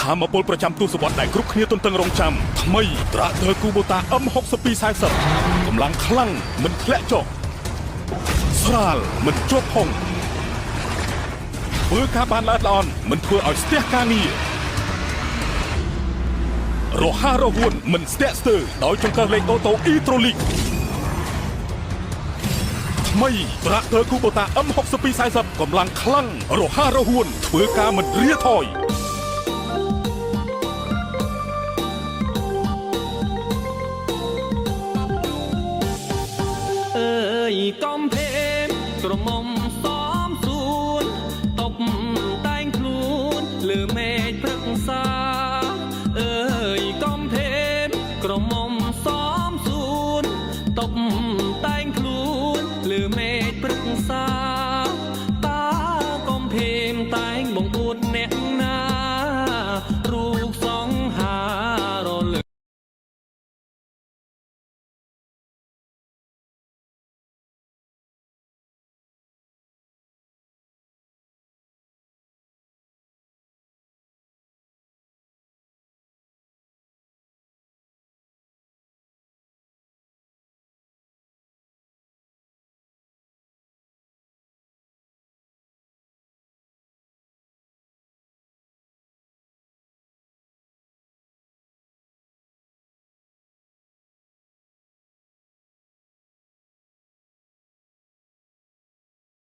ថាមពលប្រចាំទស្សវត្សដែលគ្រប់គ្នាទន្ទឹងរង់ចាំថ្មីត្រាក់ទ័រ Kubota M6240 កម្លាំងខ្លាំងមិនធ្លាក់ចុះស្រាលមិនជាប់ហុងធ្វើការបានល្អិតល្អន់មិនធ្វើឲ្យស្ទះការងាររហ័សរហួនមិនស្ទាក់ស្ទើរដោយចង្កឹះលេខអូតូ e-tronic ថ្មីត្រាក់ទ័រ Kubota M6240 កម្លាំងខ្លាំងរហ័សរហួនធ្វើការមិនរាថយអើយកំភេមក្រមុំសំសួនតបតែងខ្លួនលើមេឃព្រឹក្សាអើយកំភេមក្រមុំ